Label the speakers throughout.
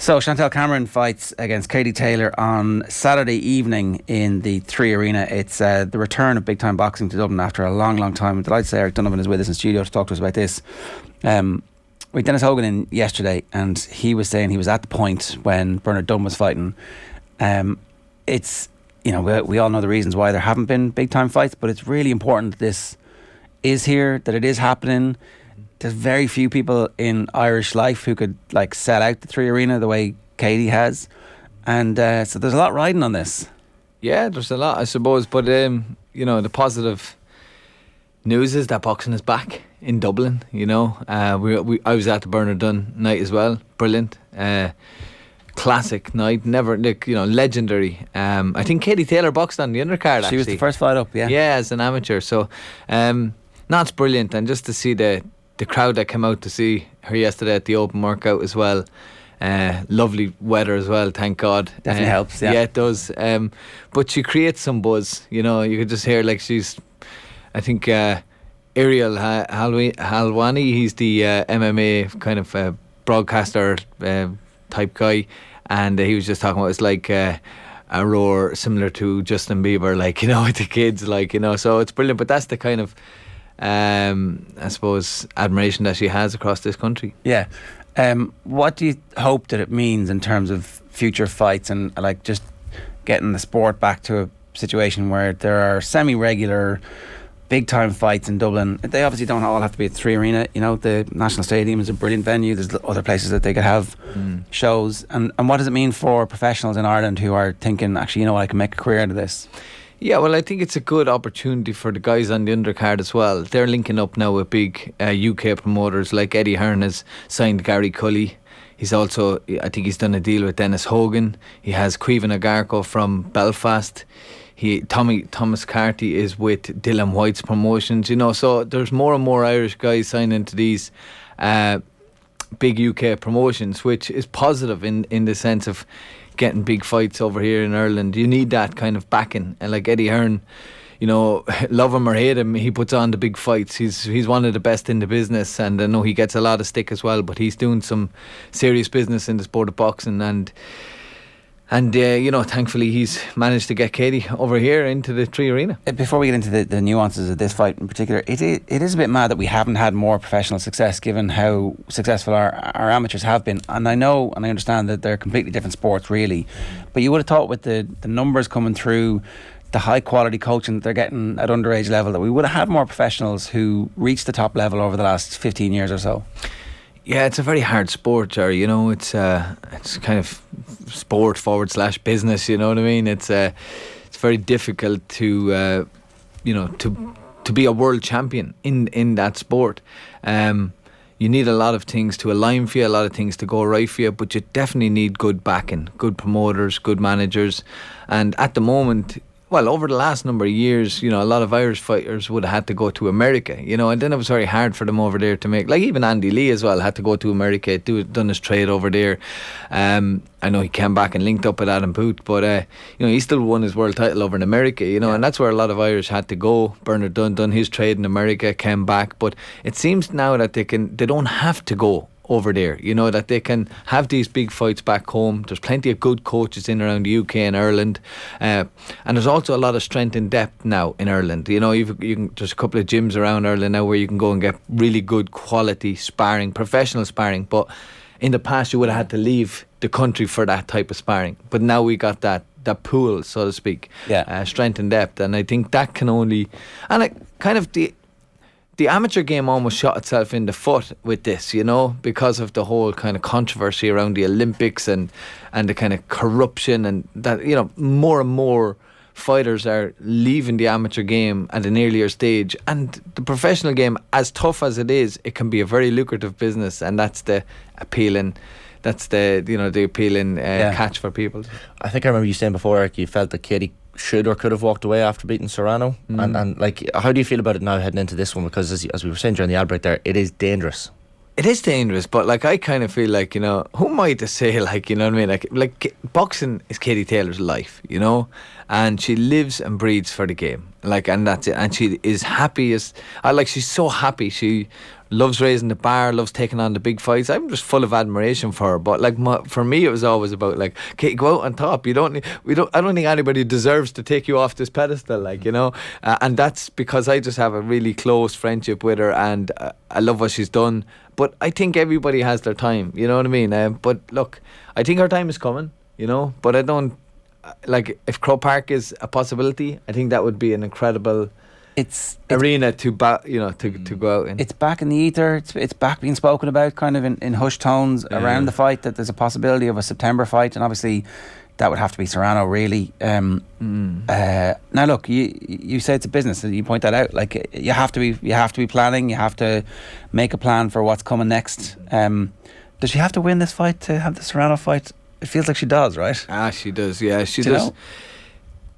Speaker 1: So Chantelle Cameron fights against Katie Taylor on Saturday evening in the 3 Arena. It's the return of big time boxing to Dublin after a long time. I'm delighted to say Eric Donovan is with us in studio to talk to us about this. We had Dennis Hogan in yesterday, and he was saying he was at the point when Bernard Dunn was fighting. It's, you know, we all know the reasons why there haven't been big time fights, but it's really important that this is here, that it is happening. There's very few people in Irish life who could like sell out the 3 Arena the way Katie has, and so there's a lot riding on this.
Speaker 2: Yeah, there's a lot, I suppose, but you know, the positive news is that boxing is back in Dublin. You know, I was at the Bernard Dunn night as well. Brilliant, classic night. Never, like, you know, legendary. I think Katie Taylor boxed on the undercard.
Speaker 1: She was the first fight up. Yeah,
Speaker 2: as an amateur. So, no, it's brilliant, and just to see the crowd that came out to see her yesterday at the open workout as well. Lovely weather as well, thank God.
Speaker 1: Definitely helps, yeah.
Speaker 2: Yeah, it does. But she creates some buzz, you know. You could just hear, like, she's, I think, Ariel Halwani, he's the MMA kind of broadcaster type guy, and he was just talking about it's like a roar similar to Justin Bieber, like, you know, with the kids, like, you know. So it's brilliant, but that's the kind of I suppose admiration that she has across this country.
Speaker 1: Yeah. What do you hope that it means in terms of future fights and like just getting the sport back to a situation where there are semi-regular big time fights in Dublin? They obviously don't all have to be at 3 Arena. You know, the National Stadium is a brilliant venue. There's other places that they could have shows. And what does it mean for professionals in Ireland who are thinking, actually, you know what, I can make a career out of this?
Speaker 2: Yeah, well, I think it's a good opportunity for the guys on the undercard as well. They're linking up now with big UK promoters, like Eddie Hearn has signed Gary Cully. He's also, I think he's done a deal with Dennis Hogan. He has Cuivan Agarco from Belfast. Thomas Carty is with Dylan White's promotions, you know. So there's more and more Irish guys signing to these big UK promotions, which is positive in the sense of getting big fights over here in Ireland. You need that kind of backing, and like Eddie Hearn, you know, love him or hate him, he puts on the big fights. He's one of the best in the business, and I know he gets a lot of stick as well, but he's doing some serious business in the sport of boxing, and you know, thankfully he's managed to get Katie over here into the 3 Arena.
Speaker 1: Before we get into the nuances of this fight in particular, it is a bit mad that we haven't had more professional success given how successful our amateurs have been. And I know and I understand that they're completely different sports really, but you would have thought with the numbers coming through, the high quality coaching that they're getting at underage level, that we would have had more professionals who reached the top level over the last 15 years or so.
Speaker 2: Yeah, it's a very hard sport, Jerry. You know, it's kind of sport / business. You know what I mean? It's very difficult to you know, to be a world champion in that sport. You need a lot of things to align for you, a lot of things to go right for you, but you definitely need good backing, good promoters, good managers, and at the moment, well, over the last number of years, you know, a lot of Irish fighters would have had to go to America, you know, and then it was very hard for them over there to make, like even Andy Lee as well had to go to America, done his trade over there. I know he came back and linked up with Adam Booth, but you know, he still won his world title over in America, you know, and that's where a lot of Irish had to go. Bernard Dunn done his trade in America, came back, but it seems now that they don't have to go over there, you know, that they can have these big fights back home. There's plenty of good coaches in around the UK and Ireland, and there's also a lot of strength and depth now in Ireland. You know, there's a couple of gyms around Ireland now where you can go and get really good quality sparring, professional sparring, but in the past you would have had to leave the country for that type of sparring, but now we got that pool, so to speak. Strength and depth, and I think that can only, and it kind of the amateur game almost shot itself in the foot with this, you know, because of the whole kind of controversy around the Olympics and the kind of corruption, and that, you know, more and more fighters are leaving the amateur game at an earlier stage, and the professional game, as tough as it is, it can be a very lucrative business, and that's the appealing catch for people.
Speaker 3: I think I remember you saying before, Eric, you felt that Katie should or could have walked away after beating Serrano, and like, how do you feel about it now heading into this one? Because as we were saying during the ad break there, it is dangerous.
Speaker 2: It is dangerous, but like, I kind of feel like, you know, who am I to say, like, you know what I mean, like boxing is Katie Taylor's life, you know, and she lives and breathes for the game. like, and that's it. And she is happy as she's so happy. She loves raising the bar, loves taking on the big fights. I'm just full of admiration for her. But like for me, it was always about like, okay, go out on top. I don't think anybody deserves to take you off this pedestal, like, you know. And that's because I just have a really close friendship with her, and I love what she's done. But I think everybody has their time, you know what I mean? But look, I think her time is coming, you know. But I don't like, if Croke Park is a possibility, I think that would be an incredible arena to go out in.
Speaker 1: It's back in the ether. It's back being spoken about, kind of in hushed tones around the fight, that there's a possibility of a September fight, and obviously that would have to be Serrano, really. Now look, you say it's a business, and you point that out. Like, you have to be planning. You have to make a plan for what's coming next. Does she have to win this fight to have the Serrano fight? It feels like she does, right?
Speaker 2: She does. Yeah, she does.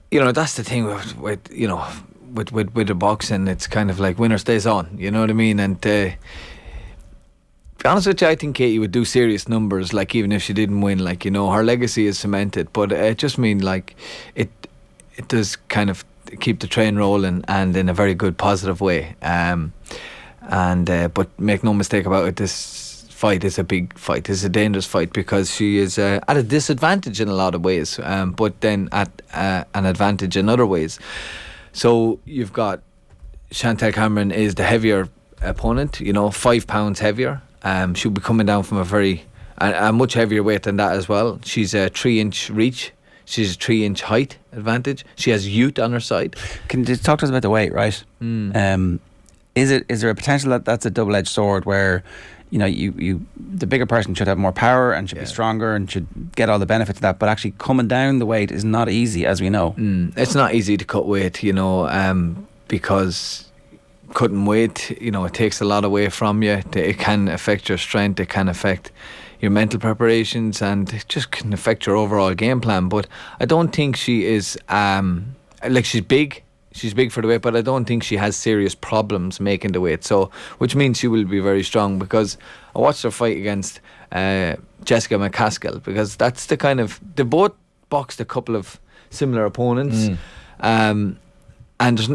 Speaker 2: You know, that's the thing with the boxing. It's kind of like winner stays on. You know what I mean? And to be honest with you, I think Katie would do serious numbers. Like, even if she didn't win, like, you know, her legacy is cemented. But it just means like it does kind of keep the train rolling, and in a very good positive way. But make no mistake about it, this fight is a big fight. It's a dangerous fight, because she is at a disadvantage in a lot of ways, but then at an advantage in other ways. So you've got Chantelle Cameron is the heavier opponent, you know, 5 pounds heavier. She'll be coming down from a much heavier weight than that as well. She's a 3-inch reach. She's a 3-inch height advantage. She has youth on her side.
Speaker 1: Can you talk to us about the weight, right? Is there a potential that that's a double-edged sword, where, you know, the bigger person should have more power and should be stronger and should get all the benefits of that, but actually coming down the weight is not easy, as we know.
Speaker 2: It's not easy to cut weight, you know, because cutting weight, you know, it takes a lot away from you. It can affect your strength, it can affect your mental preparations, and it just can affect your overall game plan. But I don't think she is like, she's big for the weight, but I don't think she has serious problems making the weight. So, which means she will be very strong, because I watched her fight against Jessica McCaskill, because that's the kind of, they both boxed a couple of similar opponents, and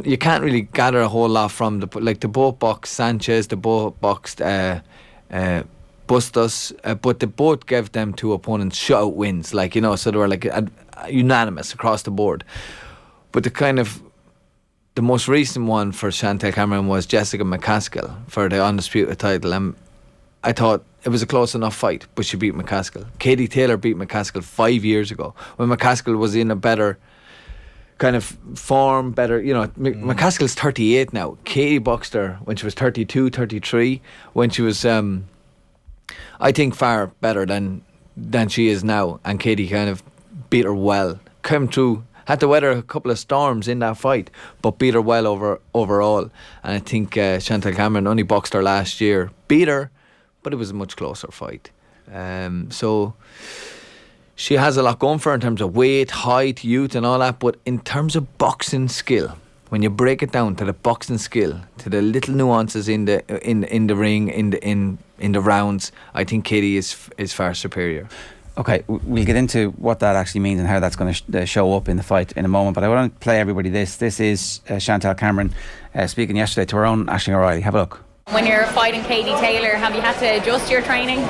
Speaker 2: you can't really gather a whole lot from the, like, they both boxed Sanchez, they both boxed Bustos, but they both gave them two opponents shutout wins, like, you know, so they were like unanimous across the board. But the most recent one for Chantelle Cameron was Jessica McCaskill for the undisputed title, and I thought it was a close enough fight, but she beat McCaskill. Katie Taylor beat McCaskill 5 years ago, when McCaskill was in a better kind of form, better, you know. McCaskill's 38 now. Katie boxed her when she was 32, 33, when she was I think far better than she is now, and Katie kind of beat her well, came through, had to weather a couple of storms in that fight, but beat her well overall. And I think Chantelle Cameron only boxed her last year, beat her, but it was a much closer fight. So she has a lot going for her in terms of weight, height, youth and all that, but in terms of boxing skill, when you break it down to the boxing skill, to the little nuances in the ring, in the rounds, I think Katie is far superior.
Speaker 1: Okay, we'll get into what that actually means and how that's going to show up in the fight in a moment, but I want to play everybody this. This is Chantelle Cameron speaking yesterday to her own Aisling O'Reilly. Have a look.
Speaker 4: When you're fighting Katie Taylor, have you had to adjust your training?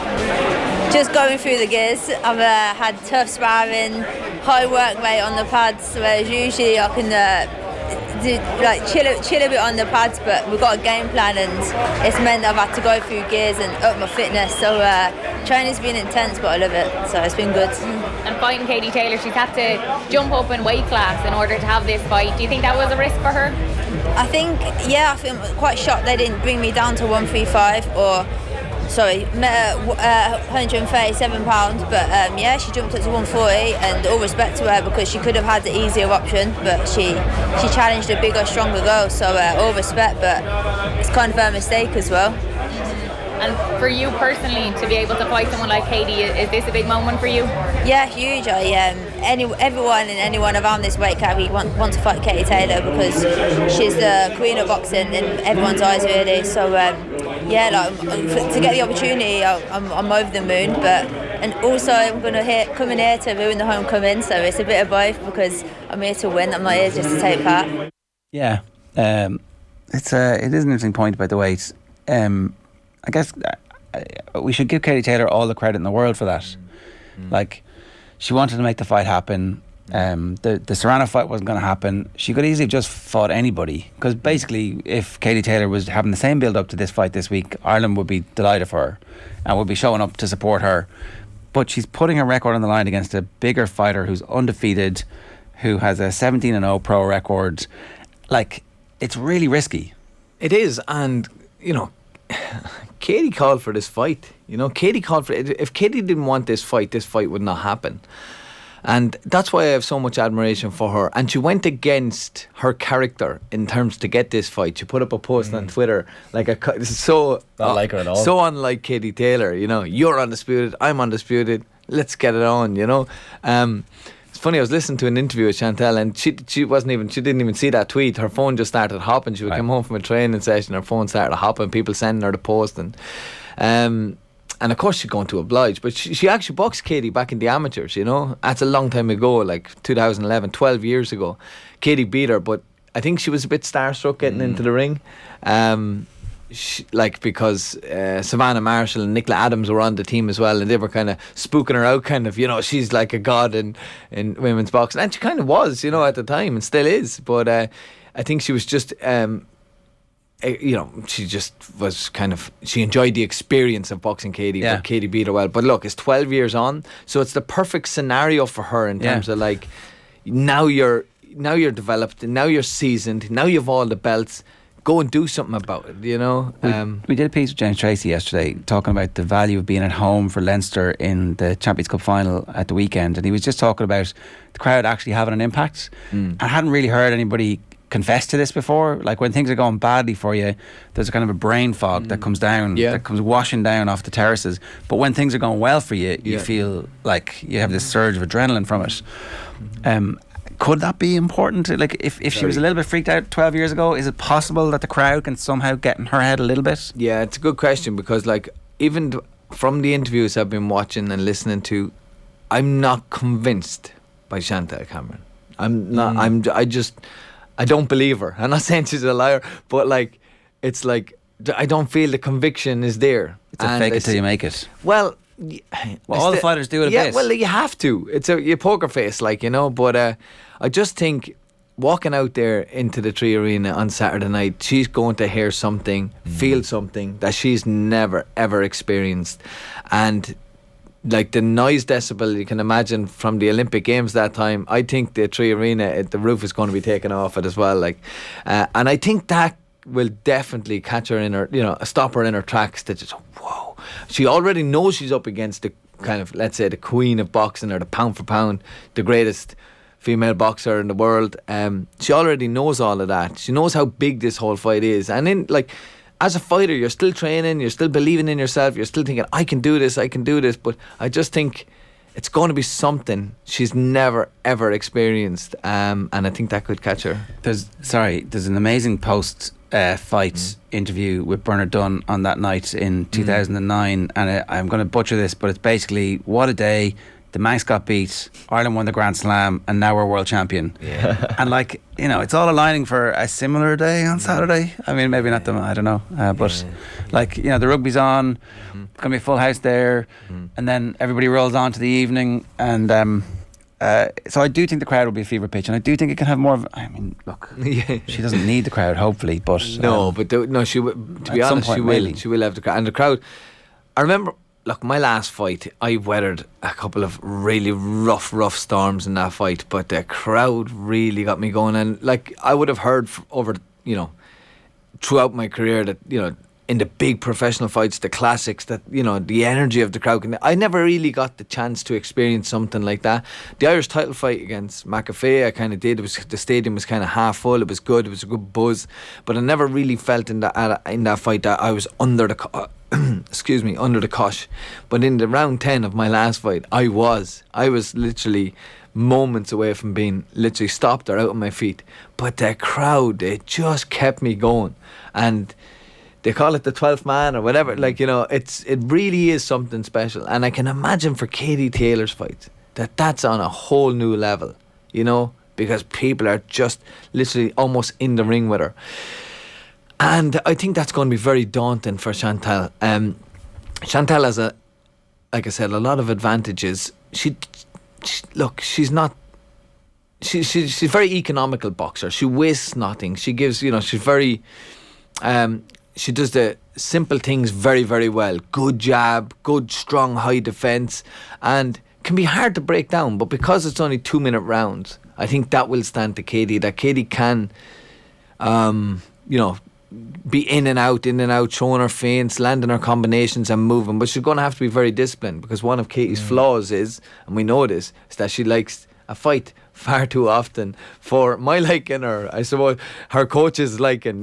Speaker 5: Just going through the gears. I've had tough sparring, high work rate on the pads, whereas usually I can chill a bit on the pads, but we've got a game plan, and it's meant that I've had to go through gears and up my fitness. So training's been intense, but I love it, so it's been good.
Speaker 4: And fighting Katie Taylor, she's had to jump up in weight class in order to have this fight. Do you think that was a risk for her?
Speaker 5: I think I'm quite shocked they didn't bring me down to 135 or 137 pounds, but she jumped up to 140, and all respect to her, because she could have had the easier option, but she challenged a bigger, stronger girl, so all respect, but it's kind of her mistake as well.
Speaker 4: And for you personally, to be able to fight someone like Katie, is this a big moment for you?
Speaker 5: Yeah, huge. Everyone and anyone around this weight category want to fight Katie Taylor, because she's the queen of boxing in everyone's eyes, really. So to get the opportunity, I'm over the moon. And also I'm going to come in here to ruin the homecoming, so it's a bit of both, because I'm here to win. I'm not here just to take part.
Speaker 1: Yeah, it is an interesting point about the weight. I guess we should give Katie Taylor all the credit in the world for that. Like, she wanted to make the fight happen. The Serrano fight wasn't going to happen. She could easily have just fought anybody, because basically, if Katie Taylor was having the same build up to this fight this week, Ireland would be delighted for her and would be showing up to support her. But she's putting her record on the line against a bigger fighter who's undefeated, who has a 17-0 pro record. Like, it's really risky.
Speaker 2: It is, and Katie called for this fight. Katie called for it. If Katie didn't want this fight would not happen. And that's why I have so much admiration for her. And she went against her character in terms to get this fight. She put up a post on Twitter not like her at all. So unlike Katie Taylor. You're undisputed, I'm undisputed. Let's get it on. It's funny. I was listening to an interview with Chantelle, and she didn't even see that tweet. Her phone just started hopping. She would come home from a training session. Her phone started hopping. People sending her the post, and of course she's going to oblige. But she actually boxed Katie back in the amateurs, That's a long time ago, like 2011, 12 years ago. Katie beat her, but I think she was a bit starstruck getting into the ring. Because Savannah Marshall and Nicola Adams were on the team as well, and they were kind of spooking her out, she's like a god in women's boxing. And she kind of was, at the time, and still is. But I think she was just... she just was she enjoyed the experience of boxing Katie, but Katie beat her well. But look, it's 12 years on, so it's the perfect scenario for her in terms of now you're developed, now you're seasoned, now you've all the belts. Go and do something about it,
Speaker 1: We did a piece with James Tracy yesterday talking about the value of being at home for Leinster in the Champions Cup final at the weekend, and he was just talking about the crowd actually having an impact. I hadn't really heard anybody confess to this before. Like, when things are going badly for you, there's a kind of a brain fog that comes down, that comes washing down off the terraces. But when things are going well for you, you feel like you have this surge of adrenaline from it. Could that be important? Like, if she was a little bit freaked out 12 years ago, is it possible that the crowd can somehow get in her head a little bit?
Speaker 2: Yeah, it's a good question, because even from the interviews I've been watching and listening to, I'm not convinced by Chantelle Cameron. I'm not. I don't believe her. I'm not saying she's a liar, but it's I don't feel the conviction is there.
Speaker 1: It's a fake it till you make it.
Speaker 2: Well,
Speaker 1: all the fighters do it a bit.
Speaker 2: Yeah, well, you have to. It's a poker face, but I just think walking out there into the Tree Arena on Saturday night, she's going to hear something, feel something that she's never, ever experienced. And the noise decibel you can imagine from the Olympic Games that time, I think the Tree Arena, the roof is going to be taken off it as well. And I think that will definitely catch her in her, stop her in her tracks to just, whoa. She already knows she's up against the kind of, let's say, the queen of boxing, or the pound for pound, the greatest female boxer in the world. She already knows all of that. She knows how big this whole fight is. And in as a fighter, you're still training, you're still believing in yourself, you're still thinking, I can do this. But I just think it's going to be something she's never, ever experienced. And I think that could catch her.
Speaker 1: There's an amazing post-fight interview with Bernard Dunn on that night in 2009. And I'm going to butcher this, but it's basically, what a day. The Manx got beat, Ireland won the Grand Slam, and now we're world champion. Yeah. And it's all aligning for a similar day on Saturday. I mean, maybe not I don't know. But the rugby's on, gonna be a full house there, and then everybody rolls on to the evening, and so I do think the crowd will be a fever pitch, and I do think it can have more of. I mean, look, she doesn't need the crowd, hopefully, but
Speaker 2: she will. To be honest, she will have the crowd, and the crowd. I remember. Look, my last fight, I weathered a couple of really rough storms in that fight, but the crowd really got me going. And I would have heard over, throughout my career that, in the big professional fights, the classics, that, the energy of the crowd. I never really got the chance to experience something like that. The Irish title fight against McAfee, I kind of did. The stadium was kind of half full. It was good. It was a good buzz. But I never really felt in that fight that I was under the under the cosh. But in the round 10 of my last fight, I was literally moments away from being literally stopped or out on my feet. But the crowd, it just kept me going. And they call it the 12th man or whatever. It really is something special. And I can imagine for Katie Taylor's fight that's on a whole new level. because people are just literally almost in the ring with her. And I think that's going to be very daunting for Chantelle. Chantelle has like I said, a lot of advantages. She's not. She's a very economical boxer. She wastes nothing. She gives, she's very. She does the simple things very, very well. Good jab, good strong high defence, and can be hard to break down. But because it's only 2-minute rounds, I think that will stand to Katie. That Katie can, be in and out, showing her feints, landing her combinations and moving. But she's going to have to be very disciplined, because one of Katie's flaws is, and we know this, is that she likes a fight far too often for my liking, or I suppose her coach's liking.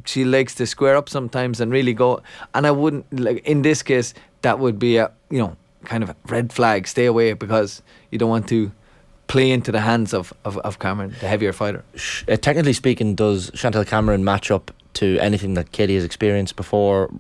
Speaker 2: She likes to square up sometimes and really go. And I wouldn't, in this case, that would be a, kind of red flag. Stay away, because you don't want to play into the hands of Cameron, the heavier fighter.
Speaker 3: Technically speaking, does Chantelle Cameron match up to anything that Katie has experienced before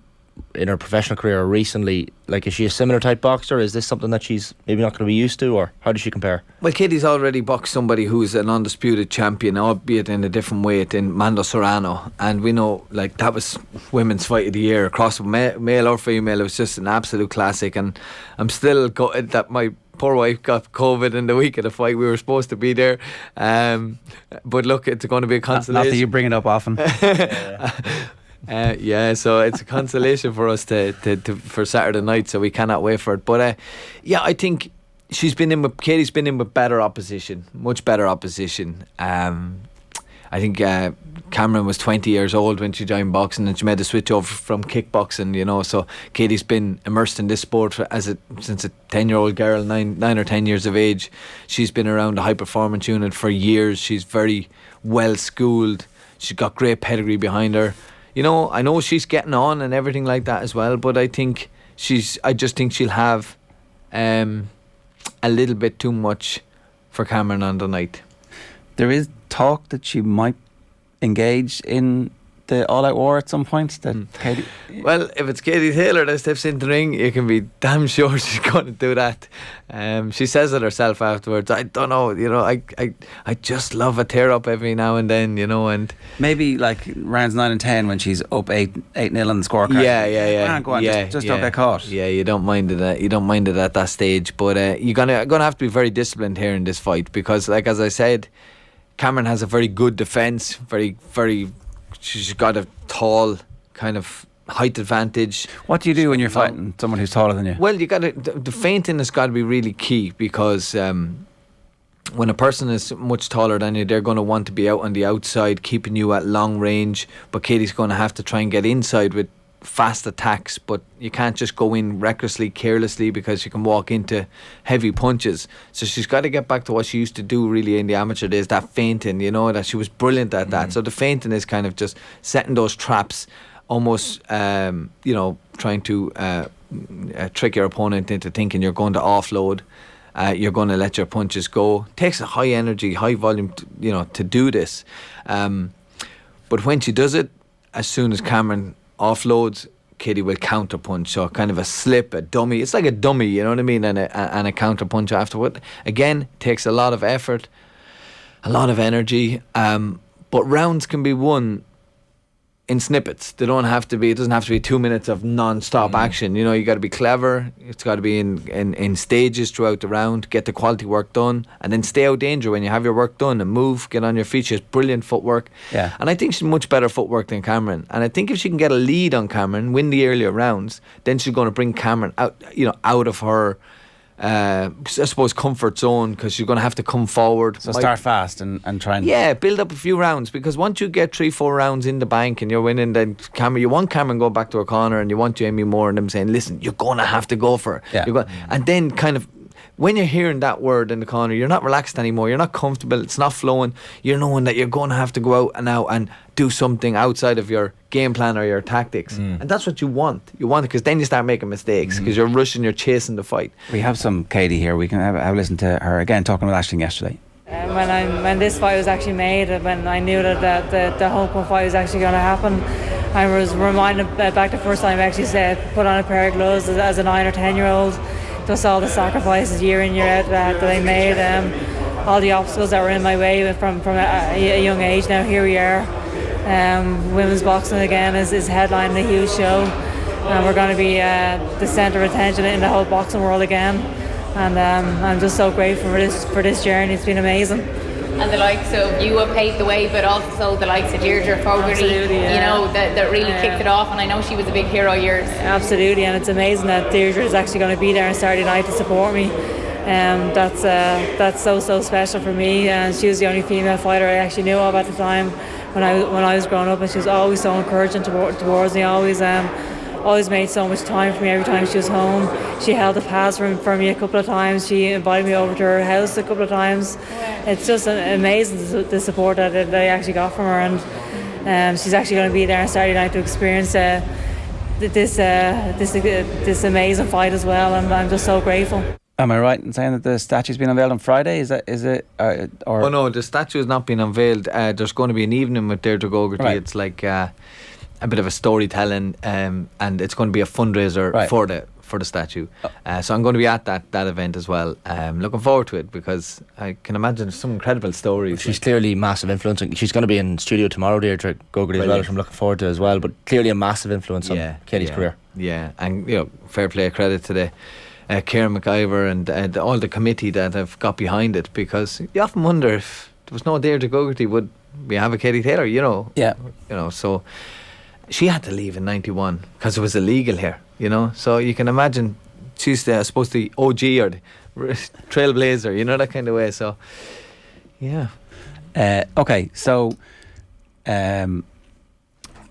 Speaker 3: in her professional career or recently? Like, is she a similar type boxer? Is this something that she's maybe not going to be used to, or how does she compare?
Speaker 2: Well, Katie's already boxed somebody who's an undisputed champion, albeit in a different weight, in Mando Serrano, and we know, that was women's fight of the year across male or female. It was just an absolute classic, and I'm still gutted that my poor wife got COVID in the week of the fight. We were supposed to be there, but look, it's going to be a consolation.
Speaker 1: Not that you bring it up often.
Speaker 2: So it's a consolation for us to for Saturday night, so we cannot wait for it. But I think Katie's been in with better opposition, much better opposition. I think Cameron was 20 years old when she joined boxing, and she made the switch over from kickboxing, so Katie's been immersed in this sport since a 10-year-old girl, 9 or 10 years of age. She's been around the high performance unit for years. She's very well schooled. She's got great pedigree behind her. I know she's getting on and everything like that as well, but I just think she'll have a little bit too much for Cameron on the night.
Speaker 1: There is talk that she might engage in the all-out war at some point. Katie.
Speaker 2: Well, if it's Katie Taylor that steps into the ring, you can be damn sure she's going to do that. She says it herself afterwards. I don't know, I just love a tear up every now and then, and
Speaker 1: maybe like rounds 9 and 10 when she's up 8-0 on the scorecard.
Speaker 2: Yeah.
Speaker 1: Go on, just don't get caught.
Speaker 2: Yeah, you don't mind it. You don't mind it at that stage, but you're gonna have to be very disciplined here in this fight, because, as I said, Cameron has a very good defence. Very, very. She's got a tall kind of height advantage.
Speaker 1: What do you do when you're fighting someone who's taller than you?
Speaker 2: Well, the feinting has got to be really key, because when a person is much taller than you, they're going to want to be out on the outside, keeping you at long range. But Katie's going to have to try and get inside with fast attacks, but you can't just go in recklessly, carelessly, because you can walk into heavy punches. So she's got to get back to what she used to do really in the amateur days, that feinting, that she was brilliant at that. So the feinting is kind of just setting those traps, almost trying to trick your opponent into thinking you're going to offload, you're going to let your punches go. It takes a high energy, high volume to do this, but when she does it, as soon as Cameron offloads, Katie will counter punch. So kind of a slip, a dummy. It's like a dummy, you know what I mean, and a counter punch afterward. Again, takes a lot of effort, a lot of energy. But rounds can be won in snippets. They don't have to be. It doesn't have to be 2 minutes of non-stop action. You got to be clever. It's got to be in stages throughout the round. Get the quality work done, and then stay out danger when you have your work done, and move. Get on your feet. She has brilliant footwork.
Speaker 1: Yeah.
Speaker 2: And I think she's much better footwork than Cameron. And I think if she can get a lead on Cameron, win the earlier rounds, then she's going to bring Cameron out of her, I suppose, comfort zone, because she's going to have to come forward.
Speaker 1: So start fast and try and
Speaker 2: build up a few rounds, because once you get 3-4 rounds in the bank and you're winning, then you want Cameron going back to her corner, and you want Jamie Moore and them saying, listen, you're going to have to go for it.
Speaker 1: Yeah.
Speaker 2: And then kind of, when you're hearing that word in the corner, you're not relaxed anymore, you're not comfortable, it's not flowing, you're knowing that you're going to have to go out now and do something outside of your game plan or your tactics. And that's what you want it, because then you start making mistakes, because you're rushing, you're chasing the fight.
Speaker 1: We have some Katie here. We can have a listen to her again talking with Aisling yesterday.
Speaker 6: When this fight was actually made, when I knew that the homecoming fight was actually going to happen, I was reminded back the first time I actually put on a pair of gloves as a 9 or 10 year old. Just all the sacrifices year in year out that they made. all the obstacles that were in my way from a young age. Now here we are. Women's boxing again is headlining a huge show, and we're going to be the centre of attention in the whole boxing world again. And I'm just so grateful for this journey. It's been amazing.
Speaker 4: And the likes of you have paved the way, but also the likes of Deirdre Fogarty, that really kicked it off. And I know she was a big hero of yours.
Speaker 6: Absolutely, and it's amazing that Deirdre is actually going to be there on Saturday night to support me. That's so special for me. And she was the only female fighter I actually knew of at the time when I was growing up, and she was always so encouraging towards me. Always made so much time for me every time she was home. She held the pass for me a couple of times. She invited me over to her house a couple of times. It's just amazing the support that I actually got from her, and she's actually going to be there on Saturday night to experience this amazing fight as well, and I'm just so grateful.
Speaker 1: Am I right in saying that the statue's been unveiled on Friday? Is it? Or
Speaker 2: Oh no, the statue has not been unveiled. There's going to be an evening with Deirdre Fogarty.
Speaker 1: Right.
Speaker 2: It's like a bit of a storytelling, and it's going to be a fundraiser for the statue. So I'm going to be at that event as well. Looking forward to it, because I can imagine some incredible stories.
Speaker 3: She's clearly massive influence. She's going to be in studio tomorrow, Deirdre Fogarty, as well, which I'm looking forward to as well. But clearly a massive influence on Katie's career.
Speaker 2: Yeah, and fair play, credit to the Kieran McIver and all the committee that have got behind it, because you often wonder if there was no Deirdre Fogarty, would we have a Katie Taylor?
Speaker 1: Yeah.
Speaker 2: So she had to leave in 91 because it was illegal here. So you can imagine she's I suppose the OG or the trailblazer, that kind of way. So yeah.
Speaker 1: Okay, so high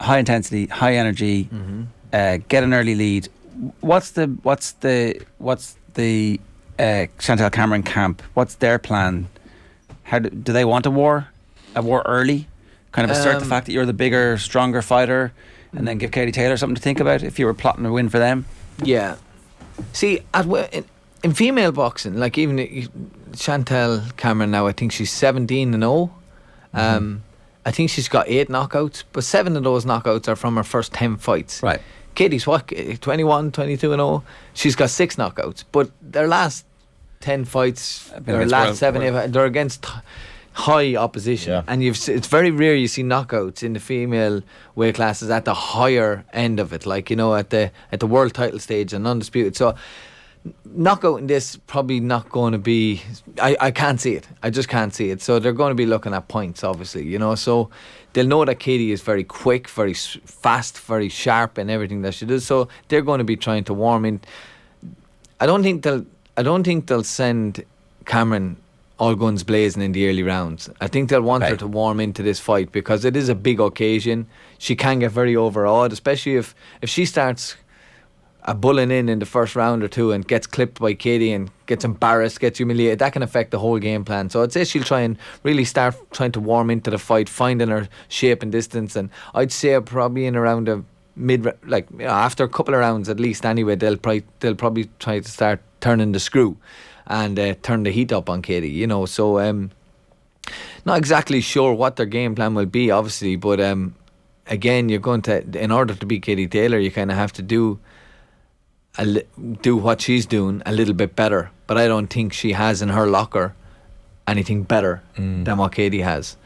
Speaker 1: intensity, high energy, get an early lead. What's the Chantelle Cameron camp? What's their plan? How do they want a war early? Kind of assert the fact that you're the bigger, stronger fighter, and then give Katie Taylor something to think about if you were plotting a win for them?
Speaker 2: Yeah. See, in female boxing, like even Chantelle Cameron now, I think she's 17-0. I think she's got 8 knockouts, but 7 of those knockouts are from her first 10 fights.
Speaker 1: Right.
Speaker 2: Katie's 21, 22-0. She's got 6 knockouts, but their last 10 fights, their last 7, they're against high opposition, and it's very rare you see knockouts in the female weight classes at the higher end of it, like at the world title stage and undisputed. So knockout in this probably not going to be. I can't see it. I just can't see it. So they're going to be looking at points, obviously. So they'll know that Katie is very quick, very fast, very sharp in everything that she does. So they're going to be trying to warm in. I don't think they'll send Cameron all guns blazing in the early rounds. I think they'll want her to warm into this fight, because it is a big occasion. She can get very overawed, especially if she starts bulling in the first round or two and gets clipped by Katie and gets embarrassed, gets humiliated. That can affect the whole game plan. So I'd say she'll try and really start trying to warm into the fight, finding her shape and distance. And I'd say probably in around the after a couple of rounds at least anyway, they'll probably try to start turning the screw and turn the heat up on Katie, So not exactly sure what their game plan will be, obviously, but again, you're going to, in order to beat Katie Taylor, you kind of have to do what she's doing a little bit better. But I don't think she has in her locker anything better than what Katie has.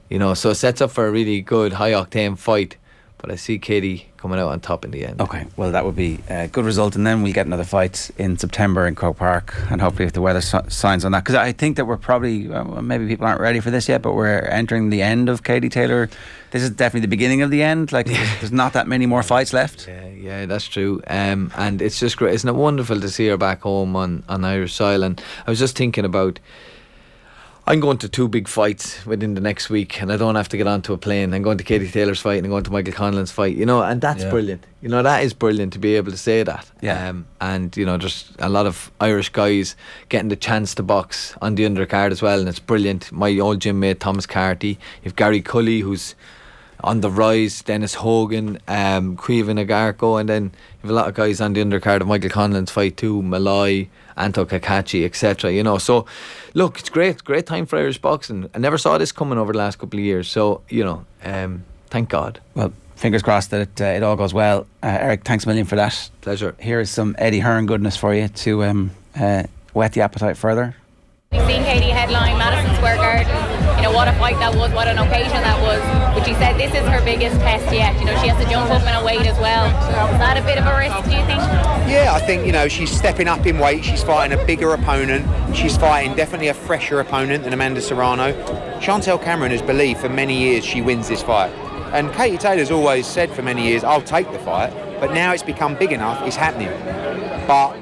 Speaker 2: So it sets up for a really good high octane fight. But I see Katie coming out on top in the end.
Speaker 1: Okay, well, that would be a good result, and then we get another fight in September in Croke Park, and hopefully if the weather signs on that, because I think that we're probably maybe people aren't ready for this yet, but we're entering the end of Katie Taylor. This is definitely the beginning of the end. Like there's not that many more fights left.
Speaker 2: Yeah, that's true. And it's just great. Isn't it wonderful to see her back home on Irish soil? And I was just thinking about, I'm going to 2 big fights within the next week, and I don't have to get onto a plane. I'm going to Katie Taylor's fight and I'm going to Michael Conlan's fight, and that's brilliant. That is brilliant to be able to say that. And just a lot of Irish guys getting the chance to box on the undercard as well, and it's brilliant. My old gym mate Thomas Carty, you've Gary Cully who's on the rise, Dennis Hogan, Cuivan Agarco, and then you have a lot of guys on the undercard of Michael Conlan's fight too, Malloy, Anto Kakachi, etc. So look, it's great time for Irish boxing. I never saw this coming over the last couple of years, so thank God.
Speaker 1: Well, fingers crossed that it all goes well. Eric, thanks a million for that.
Speaker 2: Pleasure.
Speaker 1: Here is some Eddie Hearn goodness for you to whet the appetite further.
Speaker 4: We've seen Katie headline what a fight that was, what an occasion that was. But she said this is her biggest test yet. She has to jump up in a weight as well. Is that a bit of a risk, do you think?
Speaker 7: Yeah, I think, she's stepping up in weight. She's fighting a bigger opponent. She's fighting definitely a fresher opponent than Amanda Serrano. Chantelle Cameron has believed for many years she wins this fight. And Katie Taylor's always said for many years, I'll take the fight. But now it's become big enough, it's happening. But,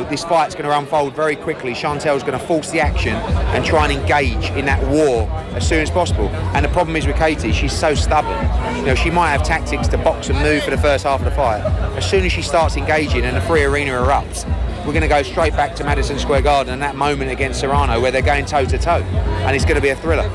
Speaker 7: this fight's going to unfold very quickly. Chantelle's going to force the action and try and engage in that war as soon as possible. And the problem is with Katie, she's so stubborn. She might have tactics to box and move for the first half of the fight. As soon as she starts engaging and the free arena erupts, we're going to go straight back to Madison Square Garden and that moment against Serrano where they're going toe-to-toe. And it's going to be a thriller.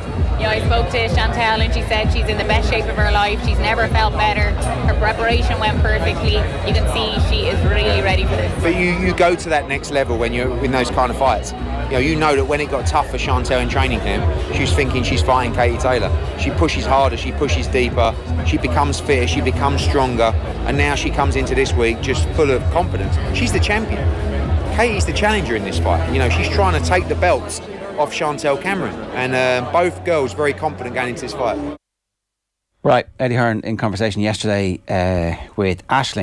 Speaker 4: I spoke to Chantelle and she said she's in the best shape of her life. She's never felt better. Her preparation went perfectly. You can see she is really ready for this.
Speaker 7: But you go to that next level when you're in those kind of fights. You know that when it got tough for Chantelle in training camp, she was thinking she's fighting Katie Taylor. She pushes harder, she pushes deeper, she becomes fitter, she becomes stronger, and now she comes into this week just full of confidence. She's the champion. Katie's the challenger in this fight. She's trying to take the belts off Chantelle Cameron, and both girls very confident going into this fight.
Speaker 1: Right, Eddie Hearn in conversation yesterday with Aisling.